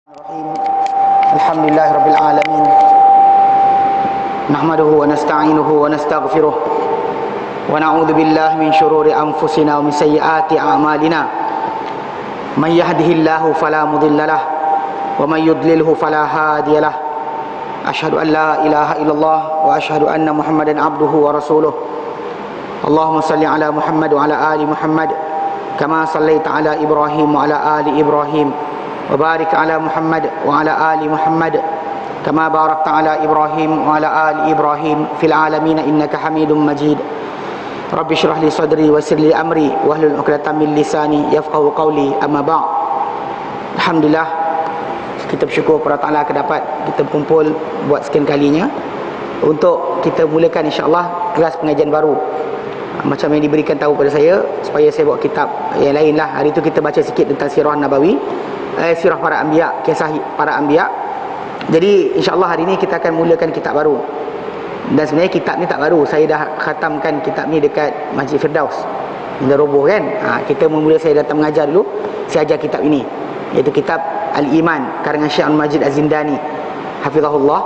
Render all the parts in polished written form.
Alhamdulillahi Rabbil Alamin. Nahmaduhu wa nasta'inuhu wa nastaghfiruh. Wa na'udhu billahi min syururi anfusina wa min sayyiati a'malina. Man yahdihillahu fala mudhillalah wa man yudlilhu fala hadiyalah. Ashhadu an la ilaha illallah wa ashhadu anna Muhammadan abduhu wa rasuluh. Allahumma salli ala Muhammad wa ala ali Muhammad kama sallaita ala Ibrahim wa ala ali Ibrahim. وبارك على محمد وعلى آل محمد كما باركت على إبراهيم وعلى آل إبراهيم في العالمين إنك حميد مجيد رب اشرح لي صدري ويسر لي أمري واحلل عقدة من لساني يفقهوا قولي أما بعد. Alhamdulillah, kita bersyukur kepada Allah kedapat kita berkumpul buat sekian kalinya untuk kita mulakan insya-Allah kelas pengajian baru. Macam yang diberikan tahu pada saya supaya saya bawa kitab yang lain lah. Hari itu kita baca sikit tentang sirah Nabawi, sirah para anbiya, kisah para anbiya. Jadi insya-Allah hari ini kita akan mulakan kitab baru. Dan sebenarnya kitab ni tak baru. Saya dah khatamkan kitab ni dekat Masjid Firdaus. Dah roboh kan. Kita mula saya datang mengajar dulu, saya ajar kitab ini, iaitu kitab Al-Iman karangan Syekh Al-Majid Az-Zindani hafizahullah.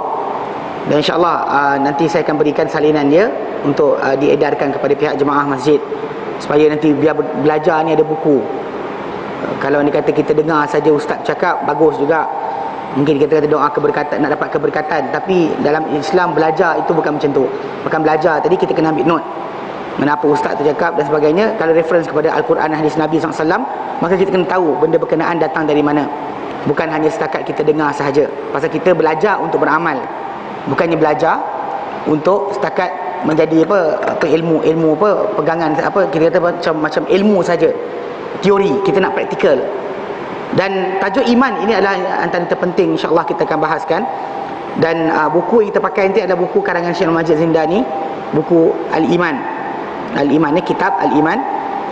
Dan insya-Allah nanti saya akan berikan salinan dia untuk diedarkan kepada pihak jemaah masjid supaya nanti biar belajar ni ada buku. Kalau ni kata kita dengar saja ustaz cakap bagus juga. Mungkin kita kata doa keberkatan, nak dapat keberkatan, tapi dalam Islam belajar itu bukan macam tu. Bukan belajar tadi kita kena ambil note kenapa ustaz tu cakap dan sebagainya. Kalau reference kepada Al-Quran dan hadis Nabi SAW, maka kita kena tahu benda berkenaan datang dari mana. Bukan hanya setakat kita dengar sahaja. Pasal kita belajar untuk beramal, bukannya belajar untuk setakat menjadi apa ilmu pegangan kita kata macam ilmu saja, teori. Kita nak praktikal. Dan tajuk iman ini adalah antara terpenting, insya-Allah kita akan bahaskan. Dan buku yang kita pakai nanti adalah buku karangan Syekh Al-Majid Zindani, buku Al-Iman. Al-Iman ni kitab Al-Iman,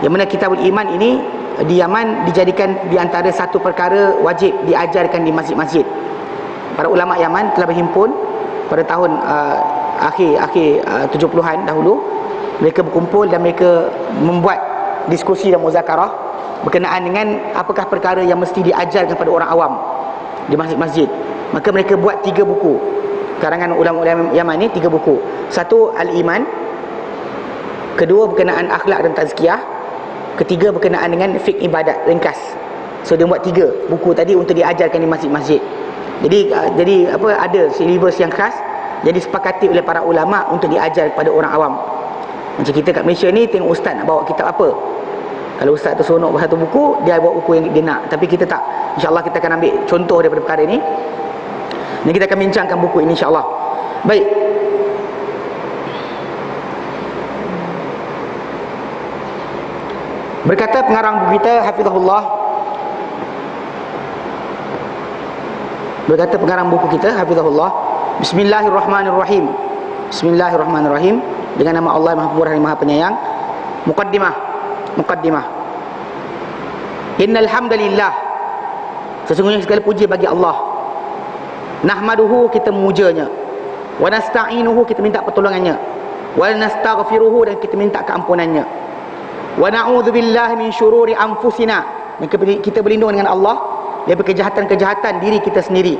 yang mana kitab Al-Iman ini di Yaman dijadikan di antara satu perkara wajib diajarkan di masjid-masjid. Para ulama Yaman telah berhimpun pada tahun akhir 70-an dahulu. Mereka berkumpul dan mereka membuat diskusi dan muzakarah berkenaan dengan apakah perkara yang mesti diajarkan kepada orang awam di masjid-masjid. Maka mereka buat 3 buku karangan ulama-ulama Yaman ni, 3 buku. Satu Al-Iman, kedua berkenaan akhlak dan tazkiyah, ketiga berkenaan dengan fiqh ibadat ringkas. So dia buat 3 buku tadi untuk diajarkan di masjid-masjid. Jadi ada silibus yang khas, jadi sepakati oleh para ulama untuk diajar kepada orang awam. Macam kita kat Malaysia ni tengok ustaz nak bawa kitab apa. Kalau ustaz tu seronok buat satu buku, dia bawa buku yang dia nak. Tapi kita tak. InsyaAllah kita akan ambil contoh daripada perkara ini. Dan kita akan bincangkan buku ini insyaAllah. Baik. Berkata pengarang buku kita hafizahullah, berkata pengarang buku kita hafizahullah, Bismillahirrahmanirrahim. Bismillahirrahmanirrahim. Dengan nama Allah Maha Pemurah dan Maha Penyayang. Muqaddimah. Innal hamdalillah, sesungguhnya segala puji bagi Allah. Nahmaduhu, kita memujanya. Wa nasta'inuhu, kita minta pertolongannya. Wa nastaghfiruhu, dan kita minta keampunannya. Wa na'udzubillahi min syururi anfusina, dan kita berlindung dengan Allah daripada kejahatan-kejahatan diri kita sendiri.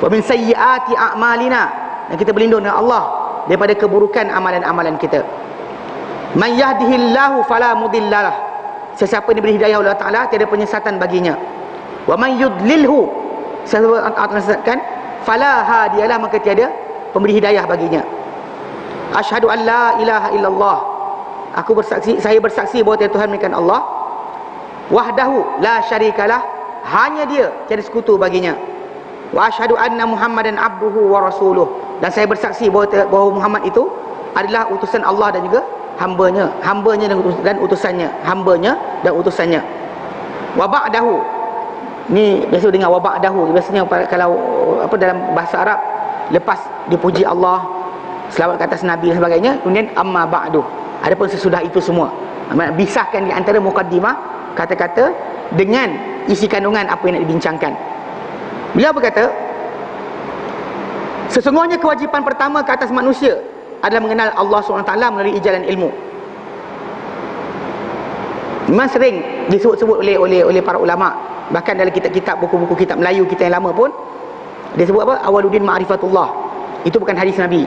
Wa min sayyiati a'malina, dan kita berlindung dengan Allah daripada keburukan amalan-amalan kita. Man yahdihillahu fala mudhillalah, sesiapa yang diberi hidayah oleh Allah Ta'ala tiada penyesatan baginya. Wa man yudlilhu, sesiapa yang Allah menyesatkan, fala hadiyalah, maka tiada pemberi hidayah baginya. Asyhadu an la ilaha illallah, saya bersaksi bahawa tiada Tuhan melainkan Allah. Wahdahu la syarikalah, hanya dia, tiada sekutu baginya. Wa asyhadu anna Muhammadan abduhu wa rasuluh, dan saya bersaksi bahawa Muhammad itu adalah utusan Allah dan juga hambanya dan utusannya, hambanya dan utusannya. Wa ba'dahu, ni biasa dengar wa ba'dahu, biasanya kalau dalam bahasa Arab, lepas dipuji Allah, selawat ke atas Nabi dan sebagainya, kemudian amma ba'du, adapun sesudah itu semua. Bisahkan di antara muqaddimah, kata-kata dengan isi kandungan apa yang nak dibincangkan. Beliau berkata, sesungguhnya kewajipan pertama ke atas manusia adalah mengenal Allah SWT melalui jalan ilmu. Memang sering disebut-sebut oleh para ulama Bahkan dalam kitab-kitab, buku-buku kitab Melayu kita yang lama pun dia sebut apa? Awaluddin ma'rifatullah. Itu bukan hadis Nabi.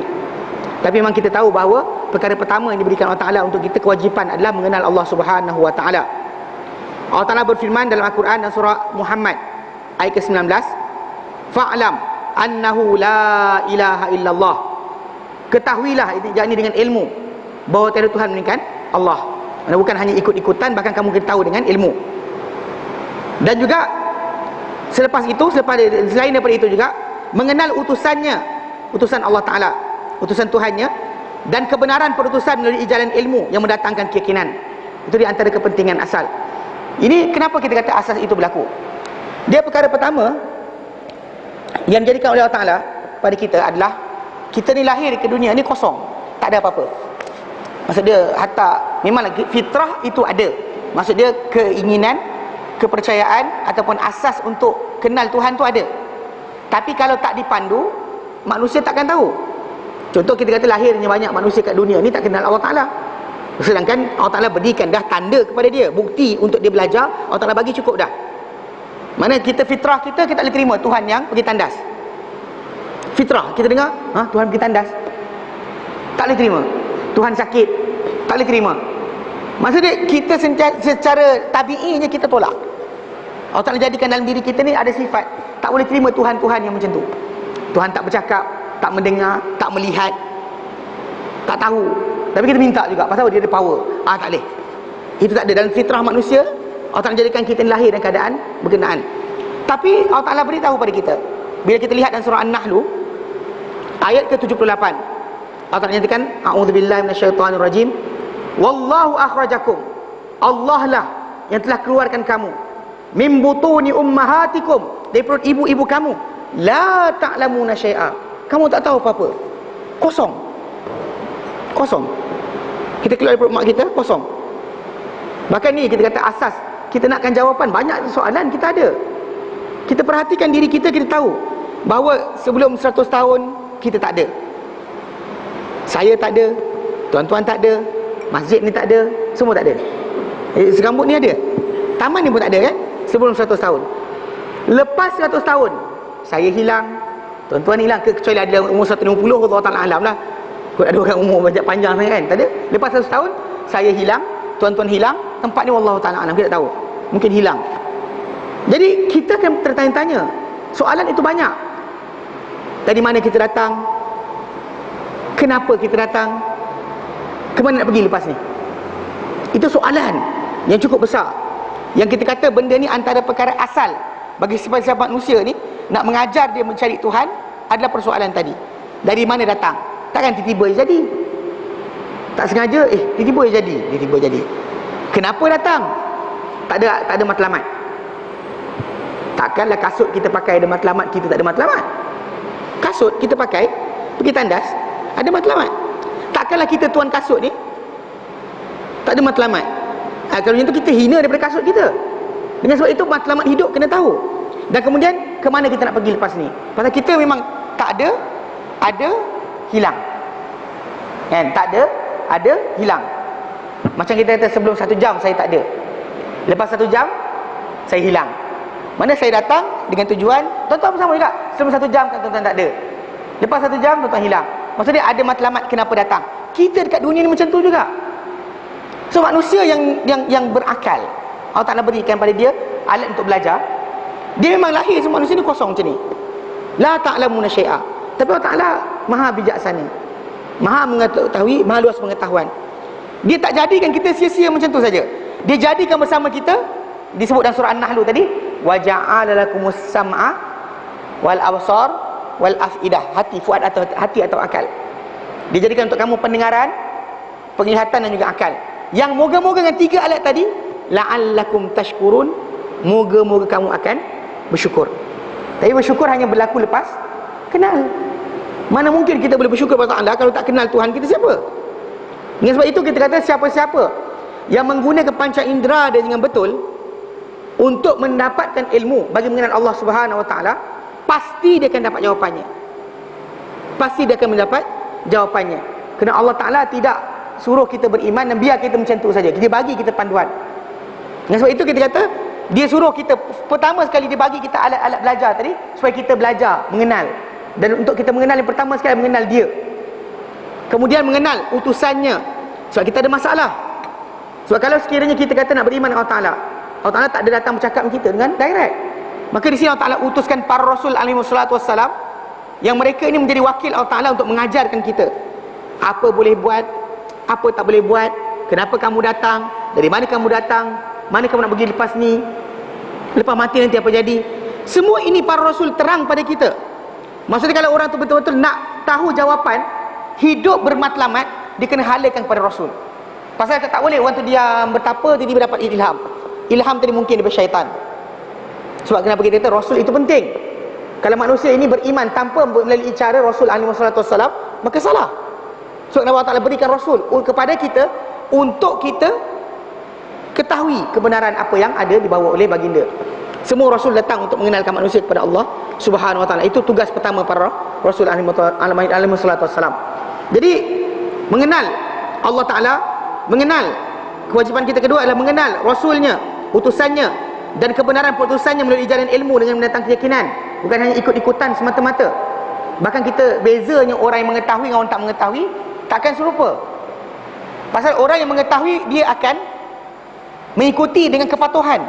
Tapi memang kita tahu bahawa perkara pertama yang diberikan Allah Ta'ala untuk kita kewajipan adalah mengenal Allah Subhanahu Wa Ta'ala. Allah Ta'ala berfirman dalam Al-Quran dan surah Muhammad ayat ke-19, fa'lam annahu la ilaha illallah. Ketahuilah, yakni dengan ilmu, bahawa tiada Tuhan melainkan Allah. Bukan hanya ikut-ikutan, bahkan kamu kena tahu dengan ilmu. Dan juga selain daripada itu juga mengenal utusannya, utusan Allah Ta'ala, utusan Tuhannya, dan kebenaran perutusan melalui jalan ilmu yang mendatangkan keyakinan. Itu di antara kepentingan asal. Ini kenapa kita kata asas itu berlaku. Dia perkara pertama yang dijadikan oleh Allah Ta'ala pada kita adalah kita ni lahir ke dunia ni kosong, tak ada apa-apa. Maksud dia memang fitrah itu ada. Maksud dia keinginan, kepercayaan ataupun asas untuk kenal Tuhan tu ada. Tapi kalau tak dipandu, manusia takkan tahu. Contoh kita kata lahirnya banyak manusia kat dunia ni tak kenal Allah Ta'ala. Sedangkan Allah Ta'ala berikan dah tanda kepada dia, bukti untuk dia belajar, Allah Ta'ala bagi cukup dah. Mana kita fitrah kita tak boleh terima Tuhan yang pergi tandas. Fitrah kita dengar, Tuhan pergi tandas, tak boleh terima. Tuhan sakit, tak boleh terima. Maksudnya kita secara tabi'inya kita tolak. Allah Ta'ala jadikan dalam diri kita ni ada sifat tak boleh terima Tuhan-Tuhan yang macam tu. Tuhan tak bercakap, tak mendengar, tak melihat, tak tahu. Tapi kita minta juga, pasal dia ada power. Tak boleh. Itu tak ada dalam fitrah manusia. Allah Ta'ala jadikan kita lahir dalam keadaan berkenaan. Tapi Allah Ta'ala beritahu pada kita, bila kita lihat dalam surah An-Nahl ayat ke-78, Allah Ta'ala nyatakan, a'udzubillahi minasyaitonirrajim, wallahu akhrajakum, Allah lah yang telah keluarkan kamu, min butuni ummahatikum, dari perut ibu-ibu kamu, la ta'lamuna syai'a, kamu tak tahu apa-apa. Kosong. Kita keluar dari perut mak kita, kosong. Bahkan ni kita kata asas, kita nakkan jawapan banyak soalan kita ada. Kita perhatikan diri kita, kita tahu bahawa sebelum 100 tahun kita tak ada. Saya tak ada, tuan-tuan tak ada, masjid ni tak ada, semua tak ada. Serambut ni ada, taman ni pun tak ada kan, sebelum 100 tahun. Lepas 100 tahun saya hilang, tuan-tuan hilang, kecuali ada umur 150, Allah Ta'ala alam lah. Kot ada orang umur banyak panjang kan, tak ada. Lepas 100 tahun saya hilang, tuan-tuan hilang, tempat ni Allah Ta'ala alam, kita tak tahu, mungkin hilang. Jadi kita akan tertanya-tanya, soalan itu banyak. Dari mana kita datang, kenapa kita datang, ke mana nak pergi lepas ni? Itu soalan yang cukup besar, yang kita kata benda ni antara perkara asal bagi sifat-sifat manusia ni. Nak mengajar dia mencari Tuhan adalah persoalan tadi. Dari mana datang? Takkan tiba-tiba jadi. Tak sengaja, tiba-tiba jadi. Kenapa datang? Tak ada matlamat. Takkanlah kasut kita pakai ada matlamat, kita tak ada matlamat. Kasut kita pakai pergi tandas, ada matlamat. Takkanlah kita tuan kasut ni tak ada matlamat. Kalau macam tu kita hina daripada kasut kita. Dengan sebab itu matlamat hidup kena tahu. Dan kemudian ke mana kita nak pergi lepas ni? Pasal kita memang tak ada, hilang. Kan? Tak ada, hilang. Macam kita kata sebelum 1 jam saya tak ada, lepas 1 jam saya hilang. Mana saya datang dengan tujuan, tuan-tuan pun sama juga. Sebelum 1 jam kan tuan-tuan tak ada, lepas 1 jam tuan-tuan hilang. Maksudnya ada matlamat kenapa datang. Kita dekat dunia ni macam tu juga. So manusia yang berakal, Allah Ta'ala berikan pada dia alat untuk belajar. Dia memang lahir semua manusia ni kosong macam ni, la ta'lamuna syai'a. Tapi Allah Ta'ala maha bijaksana, maha mengetahui, maha luas pengetahuan. Dia tak jadikan kita sia-sia macam tu saja. Dia jadikan bersama kita. Disebut dalam surah An-Nahl tadi, wa ja'ala lakumus sam'a wal absar wal afidah, hati, fuad atau hati atau akal. Dia jadikan untuk kamu pendengaran, penglihatan dan juga akal. Yang moga-moga dengan 3 alat tadi, la'allakum tashkurun, moga-moga kamu akan bersyukur. Tapi bersyukur hanya berlaku lepas kenal. Mana mungkin kita boleh bersyukur kepada Allah kalau tak kenal Tuhan kita siapa? Dengan sebab itu kita kata siapa-siapa yang menggunakan panca indera dia dengan betul untuk mendapatkan ilmu bagi mengenal Allah Subhanahu Wa Taala, pasti dia akan dapat jawapannya. Pasti dia akan mendapat jawapannya. Kerana Allah Ta'ala tidak suruh kita beriman dan biar kita macam tu saja. Dia bagi kita panduan. Dengan sebab itu kita kata Dia suruh kita, pertama sekali dia bagi kita alat-alat belajar tadi, supaya kita belajar, mengenal. Dan untuk kita mengenal, yang pertama sekali mengenal dia. Kemudian mengenal utusannya. Sebab kita ada masalah. Sebab kalau sekiranya kita kata nak beriman dengan Allah Ta'ala, Allah Ta'ala tak ada datang bercakap dengan kita dengan direct. Maka di sini Allah Ta'ala utuskan para Rasul alaihi wassalatu wassalam, yang mereka ini menjadi wakil Allah Ta'ala untuk mengajarkan kita apa boleh buat, apa tak boleh buat, kenapa kamu datang, dari mana kamu datang, mana kamu nak pergi lepas ni, lepas mati nanti apa jadi. Semua ini para Rasul terang pada kita. Maksudnya kalau orang tu betul-betul nak tahu jawapan hidup bermatlamat, dia kena halakan kepada Rasul. Pasal tak boleh orang tu dia bertapa tiba-tiba dapat ilham. Ilham tadi mungkin daripada syaitan. Sebab kenapa kita kata Rasul itu penting. Kalau manusia ini beriman tanpa melalui cara Rasul alaihi wasallam, maka salah. Sebab Allah Ta'ala berikan Rasul kepada kita untuk kita ketahui kebenaran apa yang ada dibawa oleh baginda. Semua Rasul datang untuk mengenalkan manusia kepada Allah Subhanahu Wa Ta'ala. Itu tugas pertama para Rasul alaihi wasallam. Jadi mengenal Allah Ta'ala, mengenal, kewajipan kita kedua adalah mengenal Rasulnya, utusannya, dan kebenaran putusannya melalui jalan ilmu dengan mendatang keyakinan. Bukan hanya ikut-ikutan semata-mata. Bahkan kita bezanya orang yang mengetahui dengan orang tak mengetahui takkan serupa. Pasal orang yang mengetahui, dia akan mengikuti dengan kepatuhan.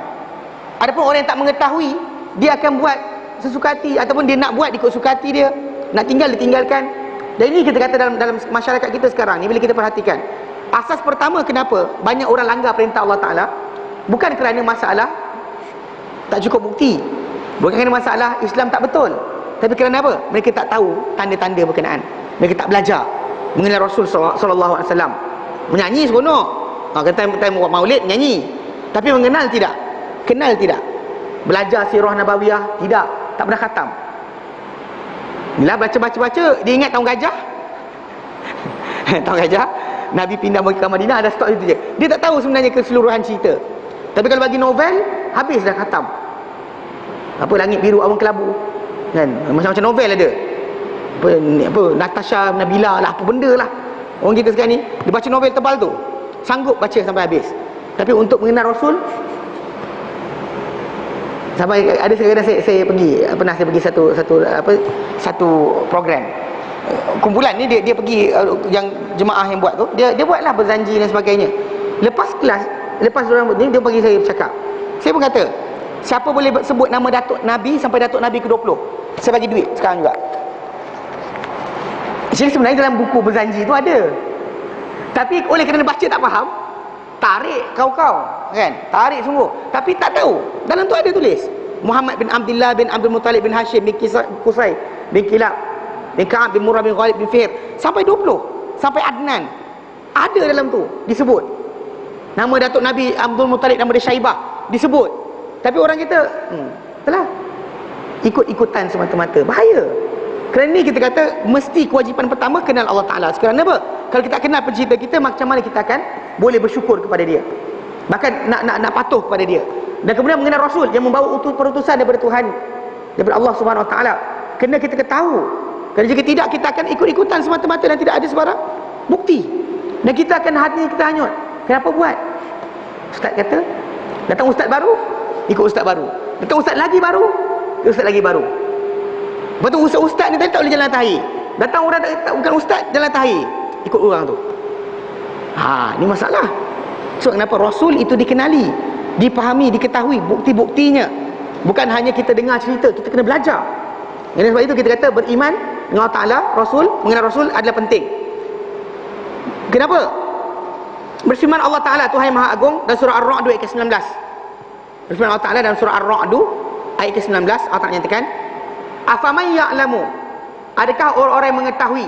Adapun orang yang tak mengetahui, dia akan buat sesuka hati, ataupun dia nak buat ikut suka hati dia, nak tinggal dia tinggalkan. Dan ini kita kata dalam masyarakat kita sekarang ni, bila kita perhatikan, asas pertama kenapa banyak orang langgar perintah Allah Ta'ala, bukan kerana masalah tak cukup bukti, bukan kerana masalah Islam tak betul, tapi kerana apa? Mereka tak tahu tanda-tanda berkenaan. Mereka tak belajar mengenal Rasul sallallahu alaihi wasallam. Menyanyi seronok, time maulid nyanyi, tapi mengenal tidak, kenal tidak, belajar sirah nabawiyah tidak, tak pernah khatam. Bila baca-baca, dia ingat tahun gajah. Tahun gajah Nabi pindah ke Madinah, ada stok itu je. Dia tak tahu sebenarnya keseluruhan cerita. Tapi kalau bagi novel, habis dah khatam. Apa langit biru awan kelabu, kan, macam-macam novel ada. Apa Natasha Nabila lah, apa benda lah. Orang kita sekarang ni dia baca novel tebal tu, sanggup baca sampai habis. Tapi untuk mengenal Rasul, sampai ada sekali saya pergi, pernah saya pergi satu program kumpulan ni, dia pergi, yang jemaah yang buat tu, dia buatlah berjanji dan sebagainya. Lepas kelas, lepas orang ni, dia bagi saya bercakap. Saya pun kata, siapa boleh sebut nama Datuk Nabi sampai Datuk Nabi ke-20, saya bagi duit sekarang juga. Jadi sebenarnya dalam buku berjanji tu ada, tapi oleh kerana baca tak faham, tarik kau-kau, kan, tarik sungguh, tapi tak tahu dalam tu ada tulis Muhammad bin Abdullah bin Abdul Muttalib bin Hashim bin Qusay bin Kilab bin Ka'ab bin Murrah bin Ghalib bin Fihr sampai 20, sampai Adnan ada dalam tu disebut. Nama Datuk Nabi Abdul Muttalib, nama dia Syaibah disebut. Tapi orang kita telah ikut-ikutan semata-mata, bahaya. Kerana ni kita kata mesti kewajipan pertama kenal Allah Ta'ala. Kerana apa? Kalau kita kenal pencipta kita, macam mana kita akan boleh bersyukur kepada dia, bahkan nak patuh kepada dia. Dan kemudian mengenal Rasul yang membawa perutusan daripada Tuhan, daripada Allah Subhanahu Wa Ta'ala. Kena kita ketahui. Kerana jika tidak, kita akan ikut-ikutan semata-mata dan tidak ada sebarang bukti, dan kita akan hati kita hanyut. Kenapa buat? Ustaz kata, datang ustaz baru, ikut ustaz baru. Datang ustaz lagi baru, ikut ustaz lagi baru. Lepas tu ustaz ni tadi tak boleh jalan atas. Datang orang tak, bukan ustaz, jalan atas, ikut orang tu. Ni masalah. So kenapa Rasul itu dikenali, dipahami, diketahui bukti-buktinya. Bukan hanya kita dengar cerita, kita kena belajar. Dan sebab itu kita kata beriman dengan Allah Ta'ala, Rasul, mengenal Rasul adalah penting. Kenapa? Berfirman Allah Ta'ala, Tuhan yang Maha Agung, dalam surah Ar-Ra'd ayat ke-19. Berfirman Allah Ta'ala dalam surah Ar-Ra'd ayat ke-19, Allah Ta'ala nyatakan, afaman ya'lamu, adakah orang-orang yang mengetahui,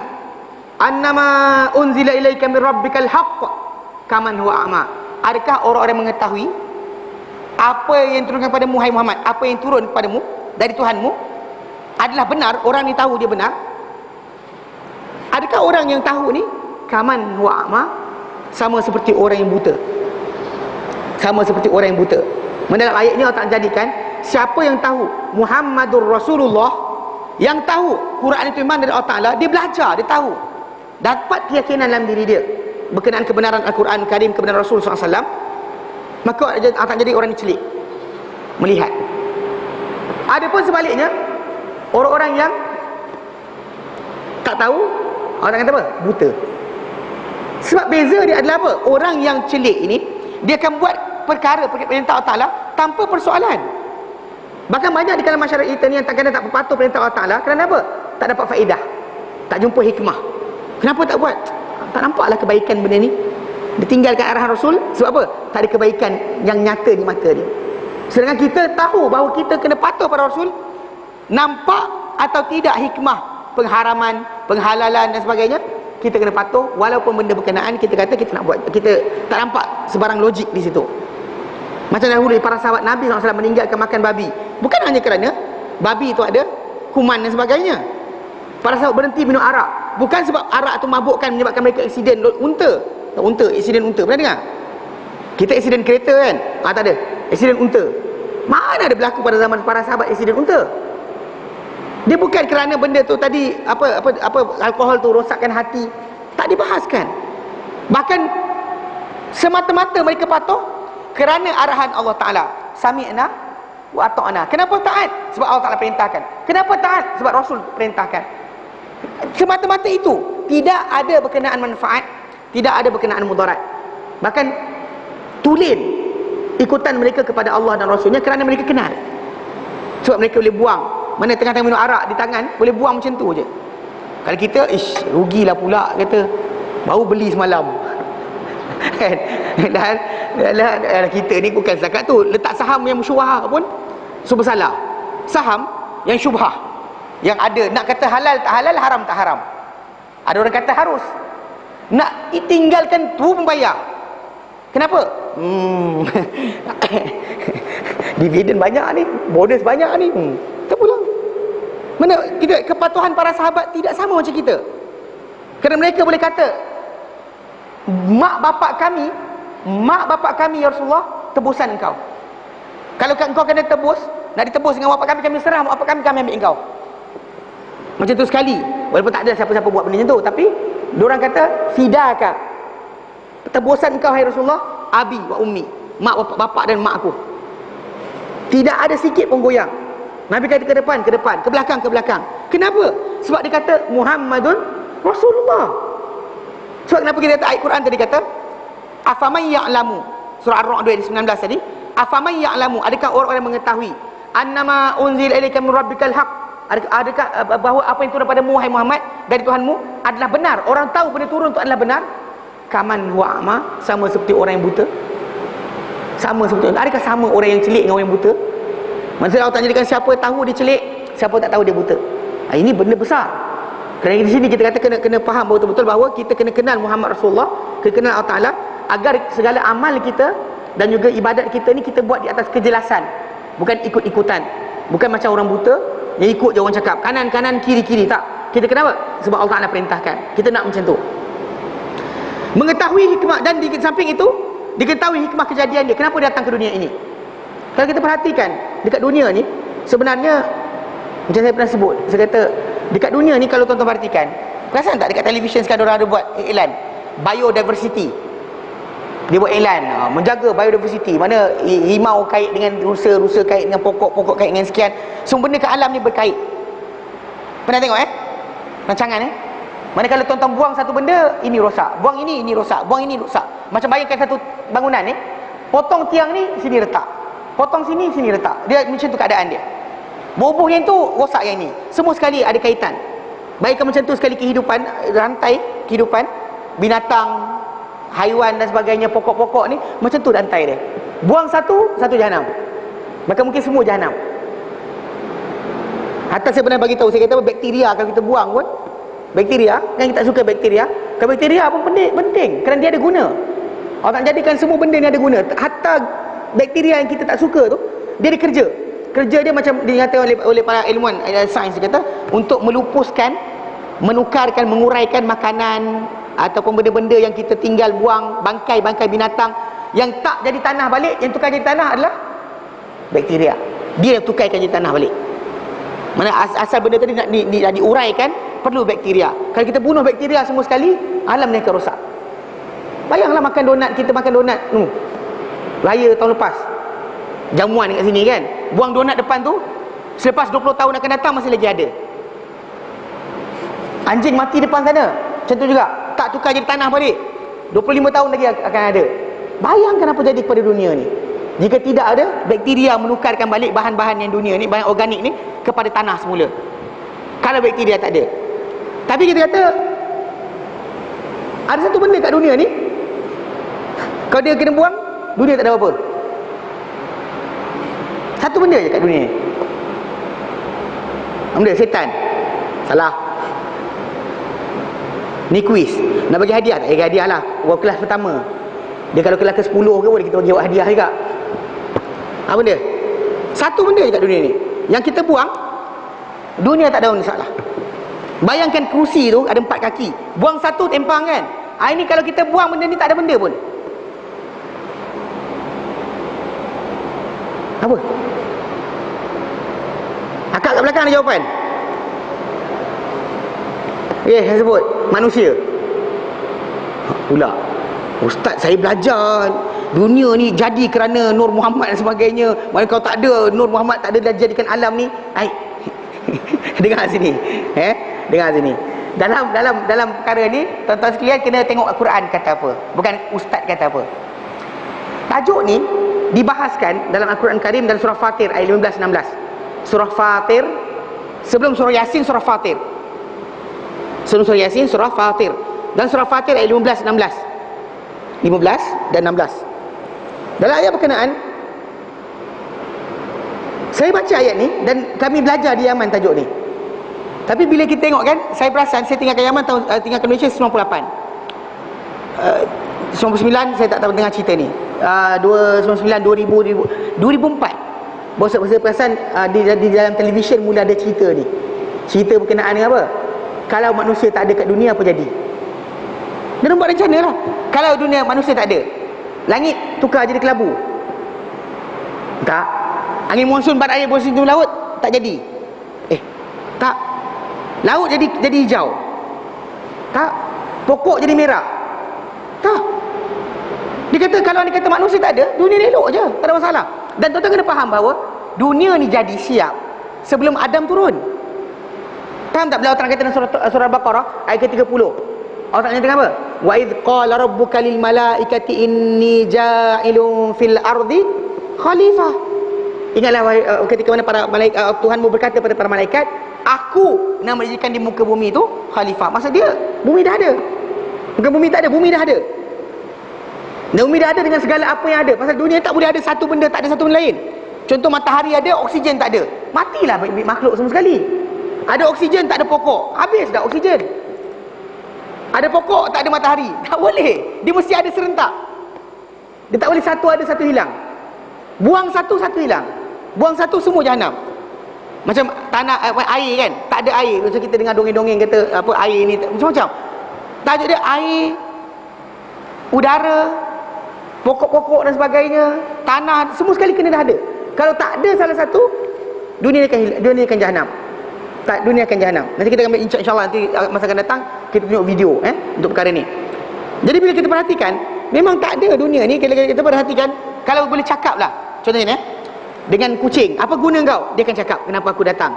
annama unzila ilaika min rabbikal haqq kaman huwa a'ma, adakah orang-orang yang mengetahui apa yang turunkan padamu hai Muhammad, apa yang turun kepadamu dari Tuhanmu adalah benar, orang ni tahu dia benar. Adakah orang yang tahu ni kaman huwa a'ma, sama seperti orang yang buta, sama seperti orang yang buta. Dalam ayat ni Allah tak jadikan siapa yang tahu Muhammadur Rasulullah, yang tahu Quran itu iman dari Allah Ta'ala, dia belajar, dia tahu, dapat keyakinan dalam diri dia berkenaan kebenaran Al-Quran Karim, kebenaran Rasul SAW, maka akan jadi orang yang celik. melihat. Adapun sebaliknya, orang-orang yang tak tahu, orang kata apa? Buta. Sebab beza dia adalah apa? Orang yang celik ini, dia akan buat perkara perintah Allah Ta'ala tanpa persoalan. Bahkan banyak di kalangan masyarakat kita ni yang kadang tak berpatuh perintah Allah Ta'ala. Kerana apa? Tak dapat faedah, tak jumpa hikmah. Kenapa tak buat? Tak nampaklah kebaikan benda ni. Ditinggalkan arahan Rasul. Sebab apa? Tak ada kebaikan yang nyata di mata dia. Sedangkan kita tahu bahawa kita kena patuh pada Rasul. Nampak atau tidak hikmah pengharaman, penghalalan dan sebagainya, kita kena patuh. Walaupun benda berkenaan kita kata kita nak buat, kita tak nampak sebarang logik di situ. Macam dahulu para sahabat Nabi SAW meninggalkan makan babi, bukan hanya kerana babi itu ada kuman dan sebagainya. Para sahabat berhenti minum arak, bukan sebab arak itu mabukkan menyebabkan mereka aksiden unta. Aksiden unta, pernah dengar? Kita aksiden kereta kan? Tak ada. Aksiden unta. Mana ada berlaku pada zaman para sahabat aksiden unta? Dia bukan kerana benda tu tadi apa alkohol tu rosakkan hati, tak dibahaskan. Bahkan semata-mata mereka patuh kerana arahan Allah Ta'ala. Sami'na wa ata'na. Kenapa taat? Sebab Allah Ta'ala perintahkan. Kenapa taat? Sebab Rasul perintahkan. Semata-mata itu. Tidak ada berkenaan manfaat, tidak ada berkenaan mudarat. Bahkan tulen ikutan mereka kepada Allah dan Rasulnya kerana mereka kenal. Sebab mereka boleh buang. Mana tengah-tengah minum arak di tangan, boleh buang macam tu je. Kalau kita, rugilah pula, kata baru beli semalam. Kan? Dan kita ni bukan zakat tu, letak saham yang syubhah pun bersalah. Saham yang syubhah, yang ada nak kata halal tak halal, haram tak haram. Ada orang kata harus, nak tinggalkan tu membayar. Kenapa? Dividen banyak ni, bonus banyak ni. Kita pulang. Mana kita, kepatuhan para sahabat tidak sama macam kita. Kerana mereka boleh kata, mak bapak kami ya Rasulullah, tebusan engkau. Kalau engkau kena tebus, nak ditebus dengan bapak kami serah mak bapak kami ambil engkau. Macam tu sekali. Walaupun tak ada siapa-siapa buat benda macam tu, tapi diorang kata fidaka, tebusan engkau hai Rasulullah, abi wa ummi, mak bapak dan mak aku. Tidak ada sikit pun goyang. Nabi kata ke depan, ke belakang. Kenapa? Sebab dia kata Muhammadun Rasulullah. Sebab kenapa kita kata ayat Quran tadi kata afaman ya'lamu, surah Ar-Ra'd 19 tadi, afaman ya'lamu, adakah orang-orang yang mengetahui annama unzila ilaika min rabbikal haq, adakah bahawa apa yang turun padamu wahai Muhammad dari Tuhanmu adalah benar. Orang tahu benda turun itu adalah benar. Kaman huwa a'ma, sama seperti orang yang buta. Sama seperti, adakah sama orang yang celik dengan orang yang buta? Maksudnya Allah tak jadikan siapa tahu dia celik, siapa tak tahu dia buta. Ini benda besar. Kerana di sini kita kata kena faham betul-betul bahawa kita kena kenal Muhammad Rasulullah, kena kenal Allah Ta'ala, agar segala amal kita dan juga ibadat kita ni kita buat di atas kejelasan, bukan ikut-ikutan. Bukan macam orang buta yang ikut je orang cakap kanan-kanan, kiri-kiri. Tak. Kita kenapa? Sebab Allah Ta'ala perintahkan. Kita nak macam tu. Mengetahui hikmah, dan di samping itu diketahui hikmah kejadian dia, kenapa dia datang ke dunia ini. Kalau kita perhatikan dekat dunia ni, sebenarnya macam saya pernah sebut, saya kata dekat dunia ni kalau tuan-tuan perhatikan, perasan tak dekat televisyen sekarang orang ada buat iklan biodiversity. Dia buat iklan menjaga biodiversity, mana rimau kait dengan rusa kait dengan pokok kait dengan sekian, semua benda kat alam ni berkait. Pernah tengok rancangan mana kalau tuan-tuan buang satu benda, ini rosak, buang ini rosak, buang ini rosak. Macam bayangkan satu bangunan ni, potong tiang ni sini letak, potong sini letak. Dia macam tu keadaan dia. Bubuh yang tu rosak yang ni. Semua sekali ada kaitan. Bayangkan macam tu sekali kehidupan, rantai kehidupan binatang, haiwan dan sebagainya, pokok-pokok ni macam tu rantai dia. Buang satu jahanam. Maka mungkin semua jahanam. Hatta saya pernah bagi tahu, saya kata bakteria kalau kita buang pun, bakteria yang kita tak suka bakteria, kalau bakteria pun penting kerana dia ada guna. Allah tak jadikan semua benda ni ada guna. Hatta bakteria yang kita tak suka tu, dia ada kerja. Kerja dia macam dinyatakan oleh para ilmuwan sains, dia kata untuk melupuskan, menukarkan, menguraikan makanan ataupun benda-benda yang kita tinggal buang, bangkai-bangkai binatang yang tak jadi tanah balik. Yang tukar jadi tanah adalah bakteria. Dia yang tukarkan jadi tanah balik. Mana asal benda tadi nak diuraikan, perlu bakteria. Kalau kita bunuh bakteria semua sekali, alam ni akan rosak. Bayanglah makan donat, kita makan donat raya tahun lepas, jamuan dekat sini kan, buang donat depan tu, selepas 20 tahun akan datang masih lagi ada. Anjing mati depan sana, macam tu juga, tak tukar jadi tanah balik, 25 tahun lagi akan ada. Bayangkan apa jadi kepada dunia ni jika tidak ada bakteria menukarkan balik bahan-bahan yang dunia ni, bahan organik ni kepada tanah semula. Kalau bakteria tak ada. Tapi kita kata ada satu benda kat dunia ni, kalau dia kena buang, dunia tak ada apa-apa. Satu benda je kat dunia ni. Benda setan. Salah. Ni kuis. Nak bagi hadiah tak? Bagi hadiah lah. Orang kelas pertama, dia kalau kelas ke 10 ke boleh kita bagi awak hadiah juga. Apa benda? Satu benda je kat dunia ni, yang kita buang, dunia tak ada masalah. Bayangkan kerusi tu ada 4 kaki, buang satu tempang kan. Ini kalau kita buang benda ni tak ada benda pun. Apa? Akak kat belakang ada jawapan? Saya sebut manusia. Pula Ustaz, saya belajar dunia ni jadi kerana Nur Muhammad dan sebagainya. Mana kalau tak ada Nur Muhammad, tak ada dah jadikan alam ni. Dengar sini. Dengar sini. Dalam perkara ni, tuan-tuan sekalian kena tengok Al-Quran kata apa, bukan ustaz kata apa. Tajuk ni dibahaskan dalam Al-Quran Karim dalam surah Fatir ayat 15-16. Surah Fatir, sebelum surah Yasin surah Fatir. Sebelum surah Yasin surah Fatir. Dan surah Fatir ayat 15-16. 15 dan 16. Dalam ayat berkenaan, saya baca ayat ni dan kami belajar di Yaman tajuk ni. Tapi bila kita tengok kan, saya perasan saya tinggalkan Yaman tinggalkan Malaysia 98. 99 saya tak tahu dengar cerita ni. 99 2000 2004. Baru saya perasan di dalam televisyen mula ada cerita ni. Cerita berkenaan dengan apa? Kalau manusia tak ada kat dunia apa jadi? Dia buat rencana lah. Kalau dunia manusia tak ada, langit tukar jadi kelabu, tak? Angin monsun, barat air bersitu laut, tak jadi. Tak. Laut jadi hijau, tak? Pokok jadi merah, tak? Dia kata kalau dia kata manusia tak ada, dunia ni elok je, tak ada masalah. Dan tuan-tuan kena faham bahawa dunia ni jadi siap sebelum Adam turun. Faham tak bila Allah kata dalam surah Al-Baqarah ayat ke-30? Allah Ta'ala nyatakan apa? Wa idh qala rabbuka lil malaikati inni ja'ilun fil ardi khalifah. Ingatlah ketika mana para malaikat, Tuhanmu berkata kepada para malaikat, aku nak menjadikan di muka bumi tu khalifah. Maksud dia bumi dah ada. Bukan bumi tak ada, bumi dah ada. Dan bumi dah ada dengan segala apa yang ada. Pasal dunia tak boleh ada satu benda tak ada satu benda lain. Contoh matahari ada, oksigen tak ada, matilah makhluk semua sekali. Ada oksigen tak ada pokok, habis dah oksigen. Ada pokok tak ada matahari, tak boleh. Dia mesti ada serentak. Dia tak boleh satu ada satu hilang. Buang satu hilang. Buang satu semua jahanam. Macam tanah air kan, tak ada air. Macam kita dengar dongeng-dongeng kata apa air ni macam-macam. Tajuk dia air, udara, pokok-pokok dan sebagainya, tanah, semua sekali kena dah ada. Kalau tak ada salah satu, dunia akan jahanam. Tak, dunia akan jahanam. Nanti kita akan insya-Allah nanti masa akan datang kita tunjuk video untuk perkara ni. Jadi bila kita perhatikan, memang tak ada dunia ni. Kalau kita perhatikan, kalau boleh cakap lah, contohnya dengan kucing, apa guna kau? Dia akan cakap kenapa aku datang.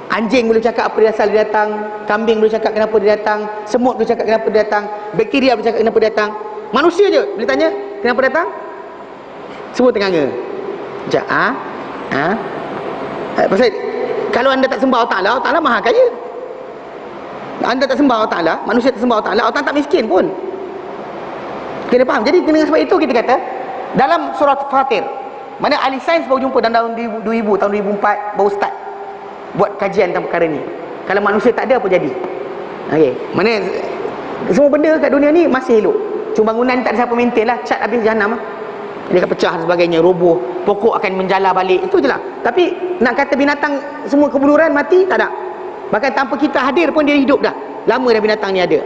Anjing boleh cakap apa dia asal dia datang, kambing boleh cakap kenapa dia datang, semut boleh cakap kenapa dia datang, bakteria boleh cakap kenapa dia datang. Manusia je boleh tanya kenapa datang, semua tenganga. Macam pasal kalau anda tak sembah Allah Ta'ala maha kaya. Anda tak sembah Allah Ta'ala, manusia tak sembah Allah Ta'ala, Allah Ta'ala tak miskin pun. Kena faham. Jadi dengan sebab itu kita kata dalam surah Fatir, mana ahli sains baru jumpa dalam tahun 2000, tahun 2004 baru start buat kajian tentang perkara ni. Kalau manusia tak ada apa jadi? Okey, mana semua benda kat dunia ni masih elok. Cuma bangunan tak ada siapa maintain lah, cat habis jahanam lah. Dia akan pecah dan sebagainya, roboh, pokok akan menjala balik, itu je lah. Tapi nak kata binatang semua kebuluran mati, tak ada. Bahkan tanpa kita hadir pun dia hidup dah. Lama dah binatang ni ada.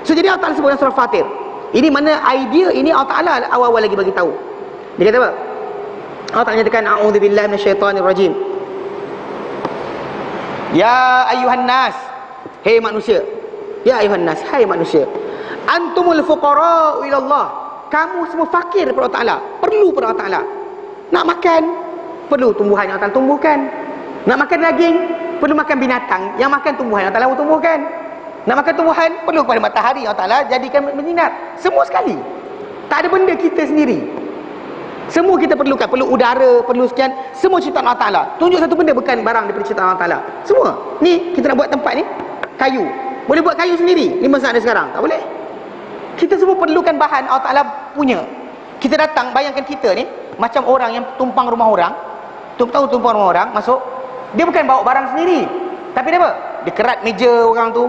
So jadi Allah Ta'ala sebut dalam surah Fatir. Ini mana idea ini Allah Ta'ala awal-awal lagi bagi tahu. Dia kata apa? Allah Ta'ala nyatakan a'udzubillahi minasyaitonirrajim. Ya ayuhan nas, hei manusia. Ya ayuhan nas, hai manusia. Antumul fuqara'u ila Allah. Kamu semua fakir kepada Allah Ta'ala, perlu kepada Allah Ta'ala. Nak makan, perlu tumbuhan yang Allah Ta'ala tumbuhkan. Nak makan daging, perlu makan binatang yang makan tumbuhan yang Allah Ta'ala tumbuhkan. Nak makan tumbuhan, perlu kepada matahari yang Allah Ta'ala jadikan bersinar. Semua sekali. Tak ada benda kita sendiri. Semua kita perlukan. Perlu udara, perlu sekian. Semua ciptaan Allah Ta'ala. Tunjuk satu benda bukan barang daripada ciptaan Allah Ta'ala. Semua. Ni kita nak buat tempat ni, kayu. Boleh buat kayu sendiri. Ni masa ada sekarang. Tak boleh. Kita semua perlukan bahan Allah Ta'ala punya. Kita datang, bayangkan kita ni macam orang yang tumpang rumah orang. Tahu tumpang rumah orang, masuk. Dia bukan bawa barang sendiri. Tapi dia apa? Dia kerat meja orang tu.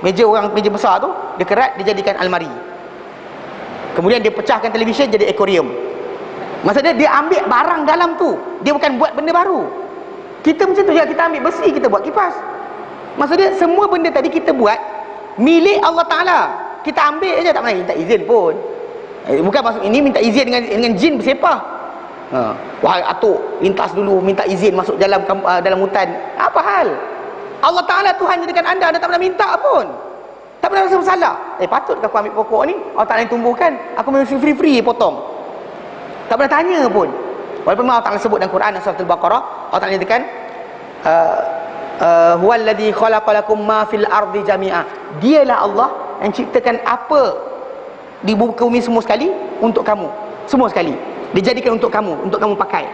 Meja besar tu, dia kerat, dia jadikan almari. Kemudian dia pecahkan televisyen jadi akuarium. Maksudnya dia ambil barang dalam tu. Dia bukan buat benda baru. Kita macam tu juga, kita ambil besi, kita buat kipas. Maksudnya semua benda tadi kita buat milik Allah Ta'ala. Kita ambil aja, tak pernah minta izin pun. Bukan maksud ini minta izin dengan jin bersepah. Wahai atuk, lintas dulu, minta izin masuk dalam hutan. Apa hal? Allah Ta'ala Tuhan jadikan anda tak pernah minta pun. Tak pernah rasa bersalah. Patutkah aku ambil pokok ni? Allah Ta'ala yang tumbuhkan, aku memang free potong. Tak pernah tanya pun. Walaupun Allah Ta'ala sebut dalam Quran surah Al-Baqarah, Allah Ta'ala nyatakan huwallazi khalaqalakum ma fil ardi jami'a. Dialah Allah yang ciptakan apa di muka bumi semua sekali untuk kamu. Semua sekali. Dijadikan untuk kamu pakai.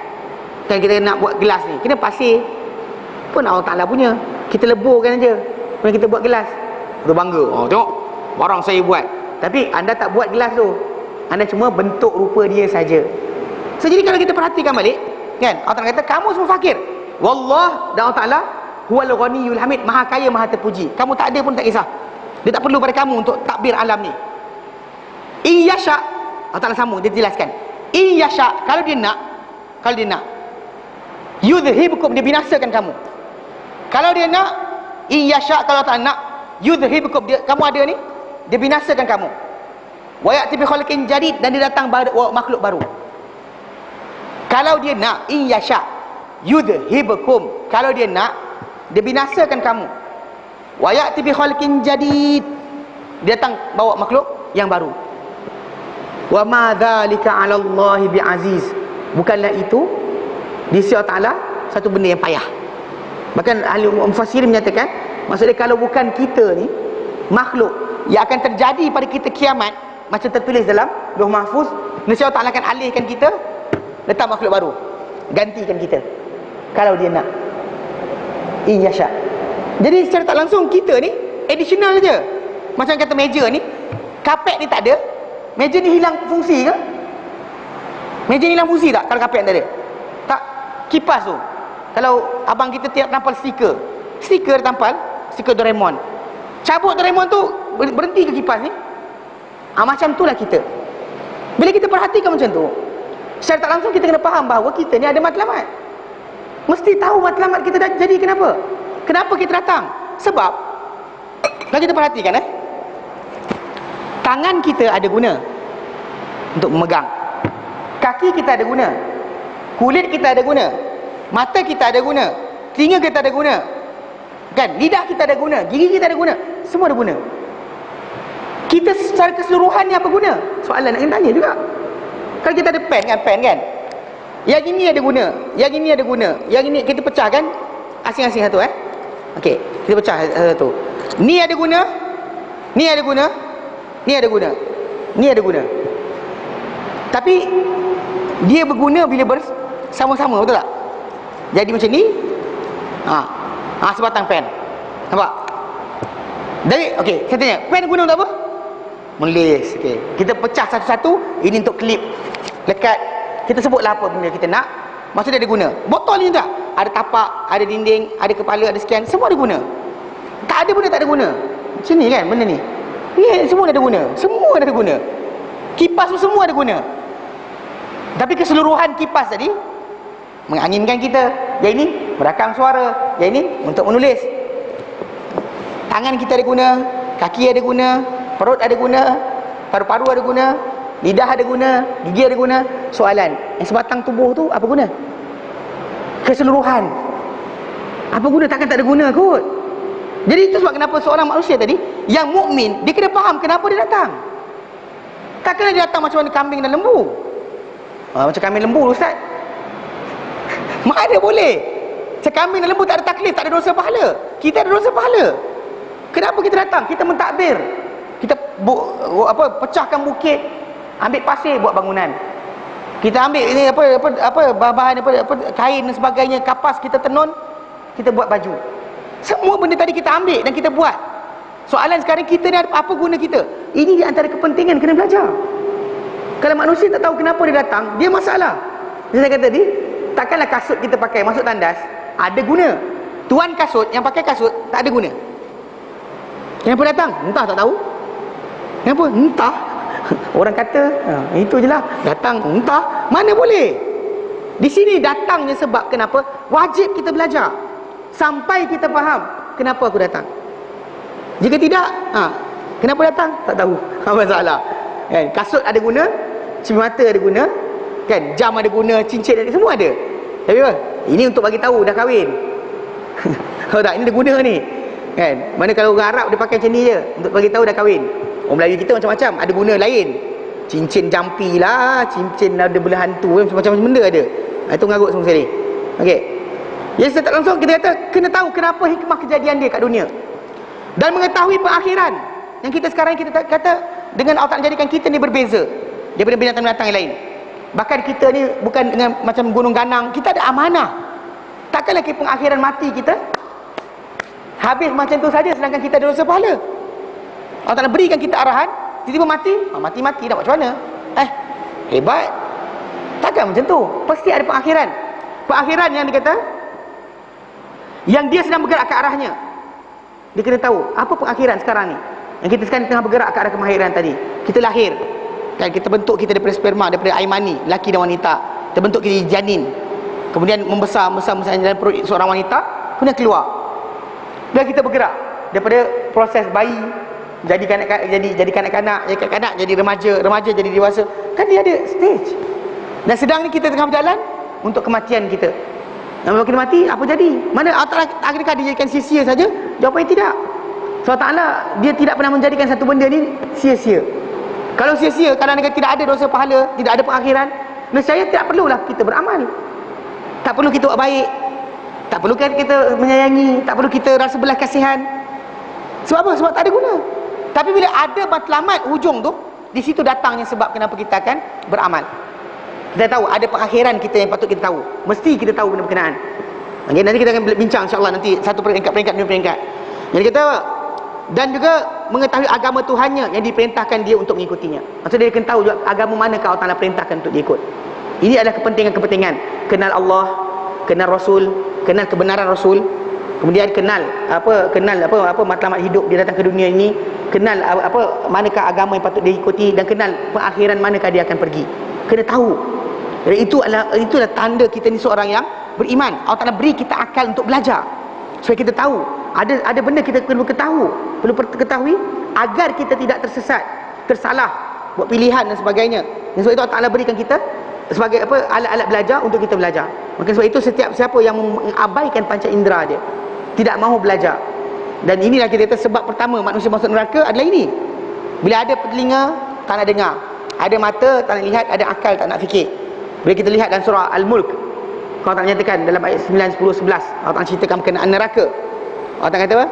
Kan kita nak buat gelas ni, kena pasir pun Allah Ta'ala punya. Kita leburkan aja. Kemudian kita buat gelas. Kita bangga. Tengok, barang saya buat. Tapi anda tak buat gelas tu. Anda cuma bentuk rupa dia saja. So, jadi kalau kita perhatikan balik, kan, Allah Ta'ala kata kamu semua fakir. Wallah, dan Allah Ta'ala huwal ghaniyul hamid, maha kaya, maha terpuji. Kamu tak ada pun tak kisah. Dia tak perlu pada kamu untuk takbir alam ni. Iyasha, Allah Ta'ala sambung, dia jelaskan. Iyasha, kalau dia nak, yudhhibukum, dia binasakan kamu. Kalau dia nak, iyasha, kalau Allah Ta'ala nak, yudhhibukum, kamu ada ni, dia binasakan kamu. Wa ya'ti bi khalqin jadid, dan dia datang makhluk baru. Kalau dia nak, iyasha, yudhhibukum, kalau dia nak, dia binasakan kamu. Wa ya'ti bi khalqin jadid, dia datang bawa makhluk yang baru. Wa ma dzalika 'ala Allah bi'aziz, bukanlah itu di sisi Allah Ta'ala satu benda yang payah. Bahkan ahli mufassir menyatakan, maksudnya kalau bukan kita ni, makhluk yang akan terjadi pada kita kiamat, macam tertulis dalam Lauh Mahfuz, nescaya Allah Ta'ala akan alihkan kita, letak makhluk baru, gantikan kita kalau dia nak. Iyasha. Jadi secara tak langsung kita ni additional je. Macam kata meja ni, kapet ni tak ada, meja ni hilang fungsi ke? Meja ni hilang fungsi tak kalau kapet tak ada? Tak. Kipas tu, kalau abang kita tiap tampal stiker tampal, stiker Doraemon, cabut Doraemon tu, berhenti ke kipas ni? Macam itulah kita. Bila kita perhatikan macam tu, secara tak langsung kita kena faham bahawa kita ni ada matlamat. Mesti tahu matlamat kita dah jadi kenapa. Kenapa kita datang? Sebab kalau kita perhatikan, tangan kita ada guna untuk memegang, kaki kita ada guna, kulit kita ada guna, mata kita ada guna, telinga kita ada guna, kan, lidah kita ada guna, gigi kita ada guna, semua ada guna. Kita secara keseluruhan ni apa guna? Soalan nak tanya juga. Kalau kita ada pen kan, yang ini ada guna, yang ini ada guna, yang ini kita pecah kan, asing-asing satu okey, kita pecah satu. Ni ada guna, ni ada guna, ni ada guna, ni ada guna. Tapi dia berguna bila bersama-sama, betul tak? Jadi macam ni, sebatang pen. Nampak? Jadi, okey, saya tanya, pen guna untuk apa? Menulis. Okey, kita pecah satu-satu, ini untuk klip, lekat. Kita sebutlah apa benda kita nak, maksudnya ada guna. Botol ni tak? Ada tapak, ada dinding, ada kepala, ada sekian, semua ada guna. Tak ada benda tak ada guna. Macam ni kan benda ni. Ni semua ada guna. Semua ada guna. Kipas tu semua ada guna. Tapi keseluruhan kipas tadi menganginkan kita. Yang ini merakam suara, yang ini untuk menulis. Tangan kita ada guna, kaki ada guna, perut ada guna, paru-paru ada guna, lidah ada guna, gigi ada guna. Soalan, yang sebatang tubuh tu apa guna? Keseluruhan apa guna? Takkan tak ada guna kot. Jadi itu sebab kenapa seorang manusia tadi yang mukmin, dia kena faham kenapa dia datang. Tak kena dia datang macam mana kambing dan lembu. Macam kambing lembu, ustaz. Mana boleh? Sekambing dan lembu tak ada taklif, tak ada dosa pahala. Kita ada dosa pahala. Kenapa kita datang? Kita mentadbir. Kita pecahkan bukit, ambil pasir buat bangunan. Kita ambil ini bahan kain dan sebagainya, kapas kita tenun, kita buat baju. Semua benda tadi kita ambil dan kita buat. Soalan sekarang, kita ni apa guna kita? Ini di antara kepentingan kena belajar. Kalau manusia tak tahu kenapa dia datang, dia masalah. Saya kata tadi, takkanlah kasut kita pakai masuk tandas ada guna. Tuan kasut yang pakai kasut tak ada guna. Kenapa datang? Entah, tak tahu. Kenapa? Entah. Orang kata itu je lah, datang entah. Mana boleh. Di sini datangnya sebab kenapa? Wajib kita belajar sampai kita faham kenapa aku datang. Jika tidak, kenapa datang? Tak tahu. Masalah kan? Kasut ada guna, cermin mata ada guna kan, jam ada guna, cincin ada, semua ada. Tapi apa? Ini untuk bagi tahu dah kahwin. Tahu tak? Ini ada guna ni kan. Mana kalau orang Arab dia pakai macam ni je, untuk bagi tahu dah kahwin. Orang Melayu kita macam-macam, ada guna lain. Cincin jampi lah, cincin ada belah hantu, macam-macam benda ada. Itu ngarut semua sekali. Okey. Jadi secara tak langsung kita kata kena tahu kenapa hikmah kejadian dia kat dunia. Dan mengetahui perakhiran. Yang kita sekarang kita kata dengan Allah Ta'ala jadikan kita ni berbeza daripada binatang-binatang yang lain. Bahkan kita ni bukan dengan macam gunung ganang, kita ada amanah. Takkanlah ke pengakhiran mati kita habis macam tu saja sedangkan kita ada dosa pahala. Allah Ta'ala berikan kita arahan, tiba-tiba mati, mati nak buat macam mana? Hebat. Takkan macam tu. Pasti ada pengakhiran. Pengakhiran yang dikata, yang dia sedang bergerak ke arahnya. Dia kena tahu apa pengakhiran sekarang ni. Yang kita sekarang tengah bergerak ke arah kemahiran tadi. Kita lahir kan, kita bentuk kita daripada sperma, daripada air mani, laki dan wanita. Kita bentuk kita janin, kemudian membesar dalam perut seorang wanita, kemudian keluar. Dan kita bergerak daripada proses bayi jadi kanak-kanak, jadi kanak-kanak, jadi remaja jadi dewasa. Kan dia ada stage. Dan sedang ni kita tengah berjalan untuk kematian kita. Dan kalau kita mati, apa jadi? Mana Allah Ta'ala dijadikan sia-sia saja? Jawapannya tidak. So Ta'ala dia tidak pernah menjadikan satu benda ni sia-sia. Kalau sia-sia, kalau tidak ada dosa pahala, tidak ada pengakhiran, nescaya tidak perlulah kita beramal. Tak perlu kita buat baik, tak perlu kita menyayangi, tak perlu kita rasa belas kasihan. Sebab apa? Sebab tak ada guna. Tapi bila ada matlamat hujung tu, di situ datangnya sebab kenapa kita akan beramal. Kita tahu ada pengakhiran kita yang patut kita tahu. Mesti kita tahu benda berkenaan. Okay, nanti kita akan bincang insya-Allah, nanti satu peringkat demi peringkat. Jadi kita dan juga mengetahui agama Tuhannya yang diperintahkan dia untuk mengikutinya. Maksudnya dia kena tahu juga agama manakah Allah Ta'ala perintahkan untuk diikut. Ini adalah kepentingan-kepentingan. Kenal Allah, kenal Rasul, kenal kebenaran Rasul, kemudian kenal matlamat hidup dia datang ke dunia ini, kenal manakah agama yang patut diikuti, dan kenal pengakhiran manakah dia akan pergi. Kena tahu. Jadi itulah tanda kita ni seorang yang beriman. Allah Ta'ala beri kita akal untuk belajar supaya kita tahu. Ada benda kita perlu ketahui agar kita tidak tersesat, tersalah, buat pilihan dan sebagainya. Dan sebab itu Allah Ta'ala berikan kita sebagai alat-alat belajar untuk kita belajar. Maka sebab itu setiap siapa yang mengabaikan panca indera dia, tidak mahu belajar. Dan inilah kita kata sebab pertama manusia masuk neraka adalah ini. Bila ada telinga tak nak dengar, ada mata tak nak lihat, ada akal tak nak fikir. Bila kita lihat dalam surah Al-Mulk, Allah Ta'ala nyatakan dalam ayat 9, 10, 11, Allah Ta'ala ceritakan berkenaan neraka. Allah Ta'ala kata apa?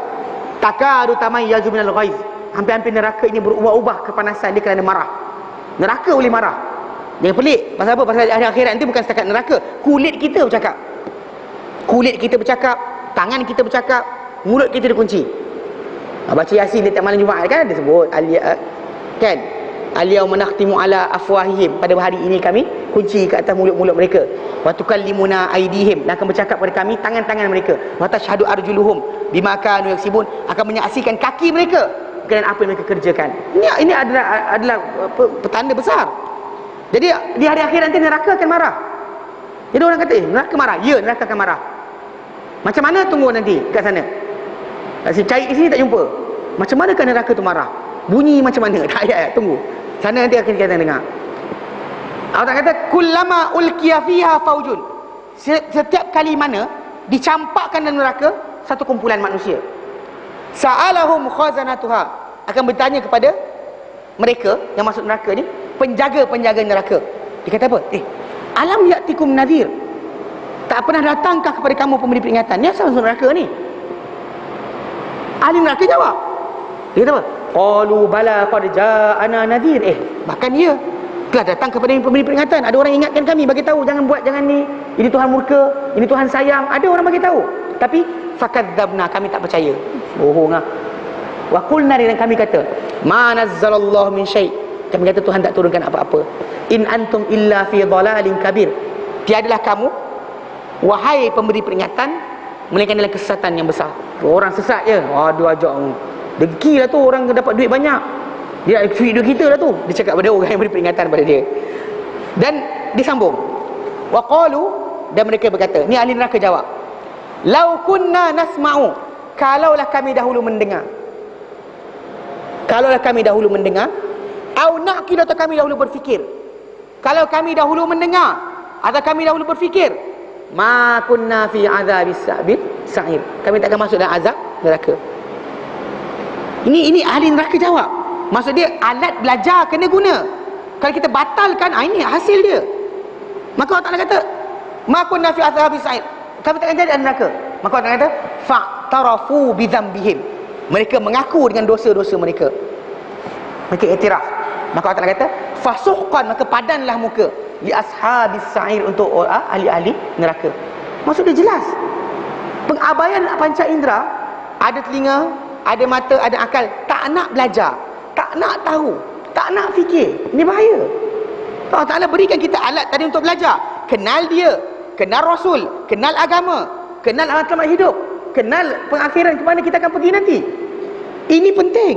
Takadu tamayyazu minal ghaiz. Hampir-hampir neraka ini berubah-ubah kepanasan dia kerana marah. Neraka boleh marah. Yang pelik. Pasal apa? Pasal hari akhirat nanti bukan setakat neraka. Kulit kita bercakap. Kulit kita bercakap, tangan kita bercakap, mulut kita dikunci. Baca Yasin di malam Jumaat kan ada sebut kan? Al-yawma nakhtimu ala afwahihim. Pada hari ini kami kunci ke atas mulut-mulut mereka. Wa tukallimuna aydihim. Dan akan bercakap pada kami tangan-tangan mereka. Wa tashhadu arjuluhum bima kanu yaksibun. Akan menyaksikan kaki mereka kerana apa yang mereka kerjakan. Ini adalah petanda besar. Jadi di hari akhir nanti neraka akan marah. Jadi orang kata neraka marah. Ya, neraka akan marah. Macam mana tunggu nanti kat sana? Cari kat sini tak jumpa. Macam manakah neraka tu marah? Bunyi macam mana? Tak ayat, tunggu. Sana nanti akan kita dengar. Allah kata kullama ulqiya fiha faujun. Setiap kali mana dicampakkan dalam neraka satu kumpulan manusia, sa'alahum khazanatuha, akan bertanya kepada mereka yang masuk neraka ni, penjaga-penjaga neraka. Dia kata apa? Alam ya'tikum nadhir. Tak pernah datangkah kepada kamu pemberi peringatan? Ni asal masuk neraka ni? Ahli neraka jawab. Dia kata apa? Qalu bala qad ja'ana nadhir. Bahkan dia telah datang kepada pemberi peringatan. Ada orang ingatkan kami, bagi tahu jangan buat, jangan ni. Ini Tuhan murka, ini Tuhan sayang. Ada orang bagi tahu. Tapi fakadzabna, kami tak percaya. Bohong ah. Wa qulna, dan kami kata, ma nazzalallahu min syai'. Kami kata Tuhan tak turunkan apa-apa. In antum illa fi dhalalin kabir. Tiadalah kamu, wahai pemberi peringatan, melainkan dalam kesesatan yang besar. Orang sesat je. Aduh, ajak dengki lah tu, orang dapat duit banyak. Dia duit kita lah tu. Dia cakap pada orang yang beri peringatan pada dia. Dan disambung. Wa qalu, dan mereka berkata, ni ahli neraka jawab, lau kunna nasma'u, kalaulah kami dahulu mendengar. Kalaulah kami dahulu mendengar, au na'qil, atau kami dahulu berfikir. Kalau kami dahulu mendengar atau kami dahulu berfikir, ma kunna fi azabis sa'ir, kami takkan masuk dalam azab neraka. Ini ahli neraka jawab. Maksud dia, alat belajar kena guna. Kalau kita batalkan, ini hasil dia. Maka Allah Ta'ala kata, ma kunna fi azabis sa'ir, kami takkan jadi ahli neraka. Maka Allah Ta'ala kata, fa'tarafu bi dzambihim, mereka mengaku dengan dosa-dosa mereka. Mereka iktiraf. Maka Allah Ta'ala kata, fasuhqan, maka padanlah muka li ashabis sa'ir, untuk ahli-ahli neraka. Maksud dia jelas. Pengabaian panca indera, ada telinga, ada mata, ada akal, tak nak belajar, tak nak tahu, tak nak fikir. Ini bahaya. Allah Ta'ala berikan kita alat tadi untuk belajar. Kenal dia, kenal Rasul, kenal agama, kenal alamat hidup, kenal pengakhiran, ke mana kita akan pergi nanti. Ini penting.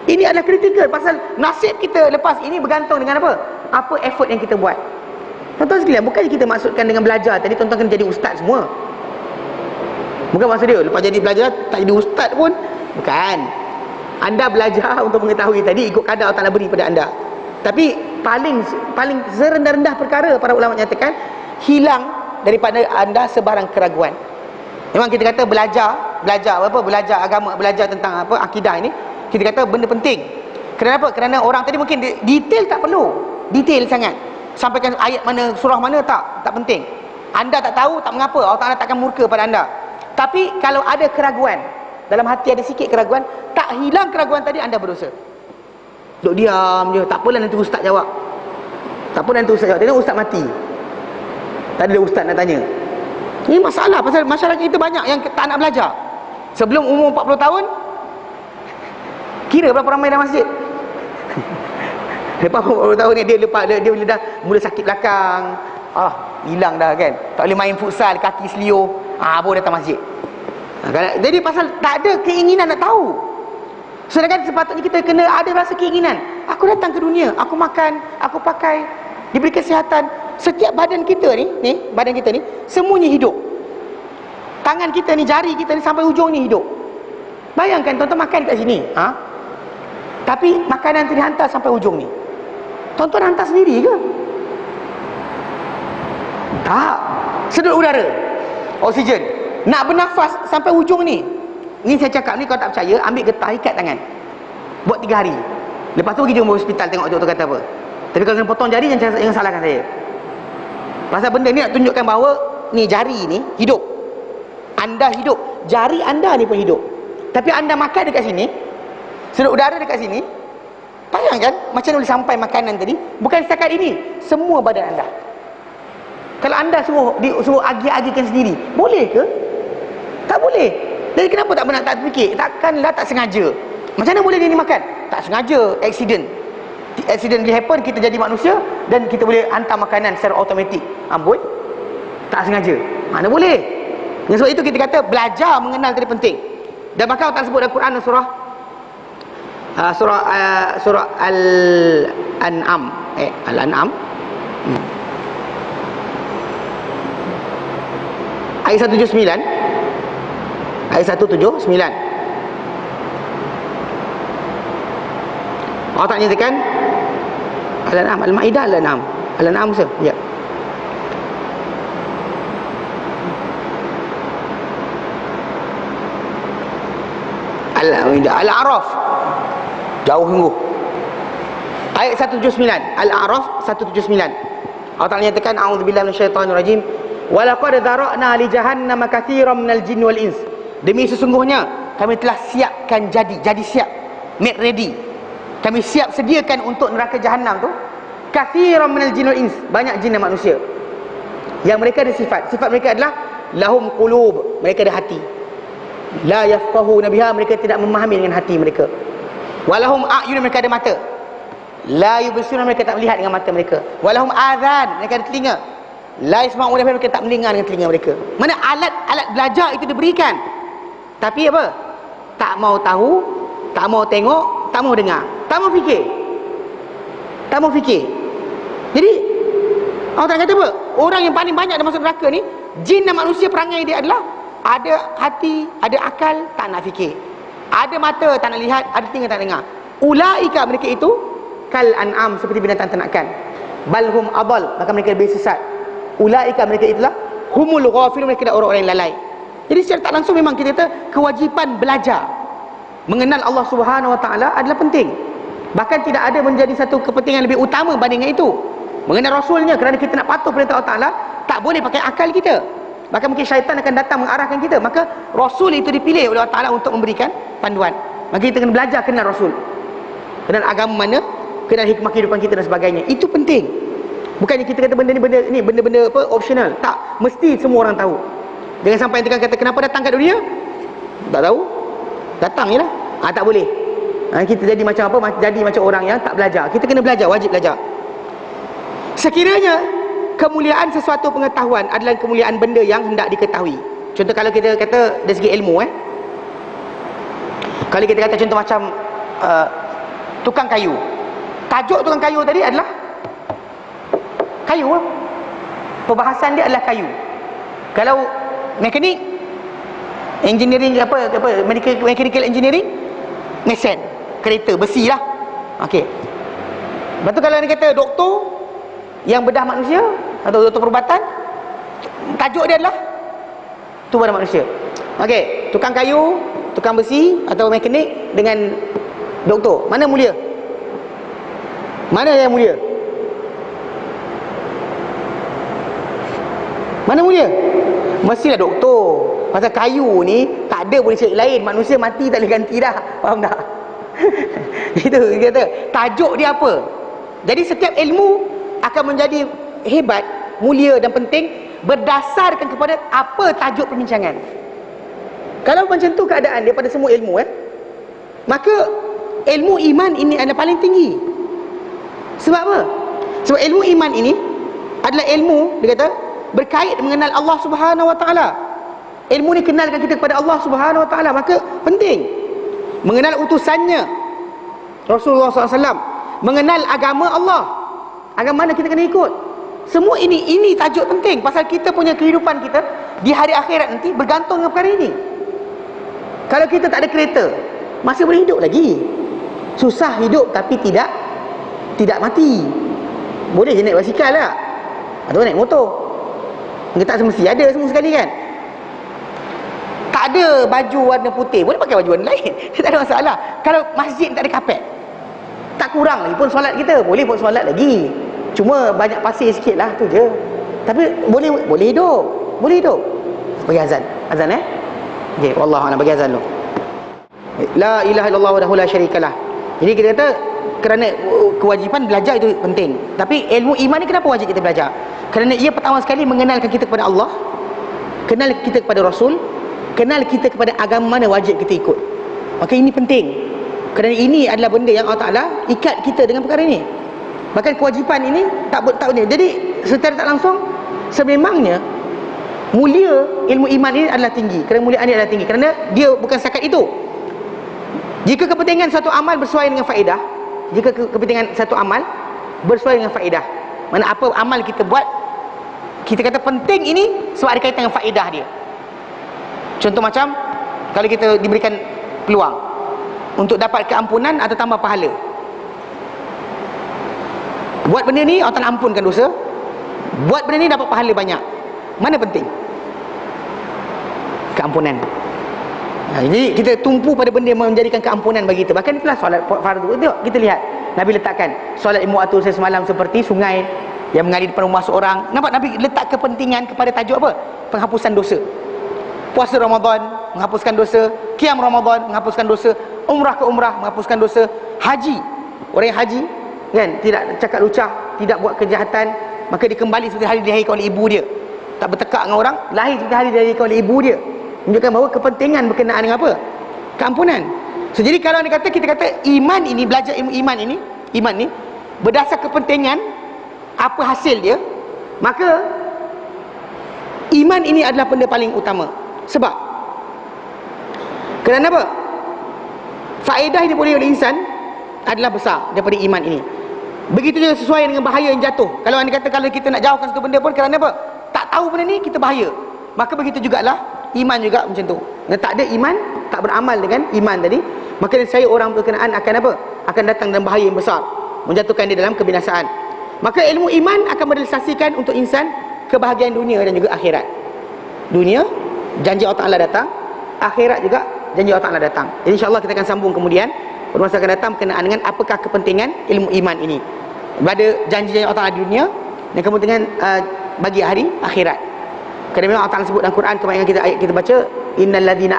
Ini adalah kritikal. Pasal nasib kita lepas ini bergantung dengan apa? Apa effort yang kita buat. Tuan-tuan sekalian, bukan kita maksudkan dengan belajar tadi tuan-tuan kena jadi ustaz semua. Bukan maksud dia lepas jadi belajar tak jadi ustaz pun. Bukan. Anda belajar untuk mengetahui tadi ikut kadar Allah Ta'ala beri pada anda. Tapi paling serendah-rendah perkara, para ulama nyatakan, hilang daripada anda sebarang keraguan. Memang kita kata belajar agama, belajar tentang apa akidah ini, kita kata benda penting. Kenapa? Kerana orang tadi mungkin detail tak perlu, detail sangat. Sampaikan ayat mana, surah mana, tak penting. Anda tak tahu, tak mengapa, Allah Ta'ala takkan murka pada anda. Tapi kalau ada keraguan, dalam hati ada sikit keraguan, tak hilang keraguan tadi, anda berdosa. Duk diam je, tak apalah nanti ustaz jawab. Tak apa nanti ustaz jawab. Tengok ustaz mati, tak ada ustaz nak tanya. Ini masalah, pasal masyarakat kita banyak yang tak nak belajar. Sebelum umur 40 tahun, kira berapa ramai dalam masjid. Lepas 40 tahun ni dia dah mula sakit belakang, hilang dah kan. Tak boleh main futsal, kaki selio, baru datang masjid. Jadi pasal tak ada keinginan nak tahu. Sedangkan sepatutnya kita kena ada rasa keinginan. Aku datang ke dunia, aku makan, aku pakai, diberi kesihatan. Setiap badan kita ni badan kita ni semuanya hidup. Tangan kita ni, jari kita ni sampai ujung ni hidup. Bayangkan tuan-tuan makan kat sini, tapi makanan tu dihantar sampai ujung ni. Tuan-tuan hantar sendiri ke? Tak. Sedut udara, oksigen, nak bernafas sampai ujung ni. Ni saya cakap ni, kalau tak percaya, ambil getah, ikat tangan, buat 3 hari. Lepas tu pergi jumpa hospital, tengok doktor kata apa. Tapi kalau kena potong jari, jangan salahkan saya. Pasal benda ni nak tunjukkan bahawa ni jari ni hidup. Anda hidup, jari anda ni pun hidup. Tapi anda makan dekat sini, sedut udara dekat sini. Bayangkan macam boleh sampai makanan tadi. Bukan setakat ini, semua badan anda. Kalau anda suruh agi-agikan sendiri, boleh ke? Tak boleh. Jadi kenapa tak pernah tak fikir? Takkanlah tak sengaja. Macam mana boleh dia ni makan? Tak sengaja, accident happen, kita jadi manusia dan kita boleh hantar makanan secara automatik. Amboi, tak sengaja. Mana boleh? Dengan sebab itu kita kata belajar mengenal tadi penting. Dan bahkan Allah sebut dalam Quran surah Al-An'am, Al-An'am ayat 179. Ayat 179. Allah tak nyatakan Al-An'am, Al-Ma'idah, Al-An'am. Al-An'am sah. Ya. Al-Ma'idah, Al-A'raf. Jauh sungguh. Ayat 179. Al-A'raf 179. Allah Ta'ala nyatakan, a'udzubillahi minasyaitonir rajim. Walaqad dzara'na li jahannama katsiran minal jinni wal ins. Demi sesungguhnya kami telah siapkan jadi siap, made ready. Kami siap sediakan untuk neraka jahanam tu katsiran minal jinni wal ins, banyak jin dan manusia. Yang mereka ada sifat mereka adalah lahum qulub, mereka ada hati. La yafqahuna biha, mereka tidak memahami dengan hati mereka. Walahum a'yun, mereka ada mata. La yubsiruna, mereka tak melihat dengan mata mereka. Walahum adhan, mereka ada telinga. La yasma'una biha, mereka tak mendengar dengan telinga mereka. Mana alat belajar itu diberikan, tapi apa? Tak mau tahu, tak mau tengok, tak mau dengar, tak mau fikir. Jadi Allah Ta'ala kata apa? Orang yang paling banyak masuk neraka ni, jin dan manusia, perangai dia adalah ada hati, ada akal, tak nak fikir. Ada mata, tak nak lihat. Ada telinga, tak nak dengar. Ulaika, mereka itu kal an'am, seperti binatang ternakan. Balhum adal, maka mereka lebih sesat. Ulaika, mereka itulah humul ghafilun, mereka adalah orang-orang yang lalai. Jadi secara tak langsung memang kita kata kewajipan belajar mengenal Allah Subhanahu Wa Taala adalah penting. Bahkan tidak ada menjadi satu kepentingan lebih utama bandingkan itu. Mengenal Rasulnya, kerana kita nak patuh perintah Allah Ta'ala, tak boleh pakai akal kita. Bahkan mungkin syaitan akan datang mengarahkan kita. Maka Rasul itu dipilih oleh Allah Ta'ala untuk memberikan panduan. Maka kita kena belajar kenal Rasul, kenal agama mana, kenal hikmah kehidupan kita dan sebagainya. Itu penting. Bukannya kita kata benda ni benda-benda apa optional. Tak, mesti semua orang tahu. Jangan sampai kita kata kenapa datang kat dunia, tak tahu, datang je lah. Tak boleh. Kita jadi macam apa? Jadi macam orang yang tak belajar. Kita kena belajar, wajib belajar. Sekiranya kemuliaan sesuatu pengetahuan adalah kemuliaan benda yang hendak diketahui. Contoh kalau kita kata dari segi ilmu, kalau kita kata contoh macam tukang kayu. Tajuk tukang kayu tadi adalah kayu. Perbahasan dia adalah kayu. Kalau mekanik, engineering apa mechanical engineering, mesin, kereta, besi lah. Okey. Lepas tu kalau dia kata doktor yang bedah manusia atau doktor perubatan, tajuk dia adalah tubuh manusia. Okey, tukang kayu, tukang besi atau mekanik dengan doktor, mana mulia? Mana yang mulia? Mana mulia? Mestilah doktor. Pasal kayu ni tak ada boleh cari lain. Manusia mati tak boleh ganti dah. Faham tak? Itu dia kata tajuk dia apa. Jadi setiap ilmu akan menjadi hebat, mulia dan penting berdasarkan kepada apa tajuk perbincangan. Kalau macam tu keadaan dia pada semua ilmu, maka ilmu iman ini adalah paling tinggi. Sebab apa? Sebab ilmu iman ini adalah ilmu, dia kata, berkait mengenal Allah Subhanahu Wa Taala. Ilmu ni kenalkan kita kepada Allah Subhanahu Wa Taala, maka penting. Mengenal utusannya Rasulullah SAW, mengenal agama Allah, agama mana kita kena ikut. Semua ini tajuk penting. Pasal kita punya kehidupan kita di hari akhirat nanti bergantung dengan perkara ini. Kalau kita tak ada kereta, masih boleh hidup lagi. Susah hidup tapi tidak mati. Boleh je naik basikal lah, atau naik motor. Kita tak semesti ada semua sekali kan. Tak ada baju warna putih, boleh pakai baju warna lain. Tak ada masalah. Kalau masjid tak ada kapet, tak kurang lagi pun solat kita. Boleh pun solat lagi, cuma banyak pasir sikit lah, tu je. Tapi boleh hidup. Boleh hidup. Bagi azan okay, wallahu a'lam. Bagi azan dulu. La ilaha illallah wahdahu la syarikalah. Jadi kita kata kerana kewajipan belajar itu penting. Tapi ilmu iman ni kenapa wajib kita belajar? Kerana ia pertama sekali mengenalkan kita kepada Allah, kenal kita kepada Rasul, kenal kita kepada agama mana wajib kita ikut. Maka ini penting. Kerana ini adalah benda yang Allah Ta'ala ikat kita dengan perkara ini. Bahkan kewajipan ini tak boleh. Jadi secara tak langsung, sememangnya mulia ilmu iman ini adalah tinggi. Kerana mulia ini adalah tinggi, kerana dia bukan setakat itu. Jika kepentingan satu amal bersesuaian dengan faedah, jika kepentingan satu amal bersesuaian dengan faedah, mana apa amal kita buat, kita kata penting ini sebab ada kaitan dengan faedah dia. Contoh macam kalau kita diberikan peluang untuk dapat keampunan atau tambah pahala, buat benda ni Allah Ta'ala ampunkan dosa, buat benda ni dapat pahala banyak, mana penting? Keampunan. Jadi kita tumpu pada benda yang menjadikan keampunan bagi kita. Bahkan itulah solat fardu. Tengok, kita lihat Nabi letakkan solat 5 waktu semalam seperti sungai yang mengalir depan rumah seorang. Nampak Nabi letak kepentingan kepada tajuk apa? Penghapusan dosa. Puasa Ramadan menghapuskan dosa, qiyam Ramadan menghapuskan dosa, umrah ke umrah menghapuskan dosa, haji, orang yang haji kan tidak cakap lucah, tidak buat kejahatan, maka dia kembali seperti hari dilahirkan oleh ibu dia. Tak bertekak dengan orang, lahir seperti hari dilahirkan oleh ibu dia. Menunjukkan bahawa kepentingan berkenaan dengan apa? Keampunan. So, jadi kalau kita kata iman ini, belajar ilmu iman ni berdasar kepentingan apa hasil dia, maka iman ini adalah benda paling utama. Sebab kerana apa? Faedah yang diperoleh oleh insan adalah besar daripada iman ini. Begitu juga sesuai dengan bahaya yang jatuh. Kalau anda kata kalau kita nak jauhkan satu benda pun, kerana apa? Tak tahu benda ni, kita bahaya. Maka begitu jugalah iman juga macam tu. Yang tak ada iman, tak beramal dengan iman tadi, maka saya orang berkenaan akan apa? Akan datang dalam bahaya yang besar, menjatuhkan dia dalam kebinasaan. Maka ilmu iman akan merealisasikan untuk insan kebahagiaan dunia dan juga akhirat. Dunia, janji Allah Ta'ala datang. Akhirat juga, janji Allah Ta'ala datang. Jadi insyaAllah kita akan sambung kemudian pada masa akan datang berkenaan dengan apakah kepentingan ilmu iman ini. Pada janji-janji Allah Ta'ala di dunia dan kepentingan bagi hari akhirat. Kerana memang Allah Ta'ala sebut dalam Quran, kemarin ayat kita baca, innal ladina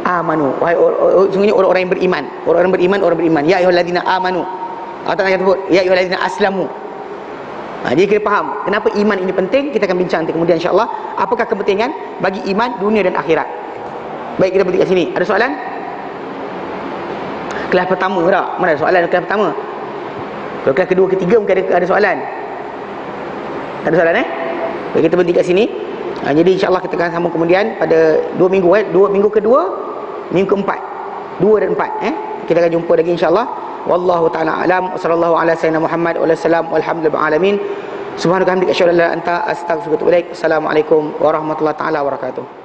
amanu, wahai sungguhnya orang-orang yang beriman. Orang beriman. Ya ayyuhalladzina amanu. Allah Ta'ala sebut, ya ayyuhalladzina aslamu. Jadi kita faham kenapa iman ini penting. Kita akan bincang nanti kemudian insya-Allah apakah kepentingan bagi iman dunia dan akhirat. Baik, kita berhenti kat sini. Ada soalan? Kelas pertama tak? Mana ada soalan kelas pertama? Kalau kelas kedua, ketiga mungkin ada soalan. Ada soalan Baik, kita berhenti kat sini. Jadi insya-Allah kita akan sambung kemudian pada 2 minggu 2 minggu kedua, minggu keempat. 2 dan 4 kita akan jumpa lagi insya-Allah. Wallahu ta'ala alam. Wassallallahu ala sayyidina Muhammad wa sallam walhamdulillahi alamin. Subhanaka hamdika asyhadu an la ilaha illa anta astaghfiruka wa atubu ilaik. Assalamualaikum warahmatullahi taala wabarakatuh.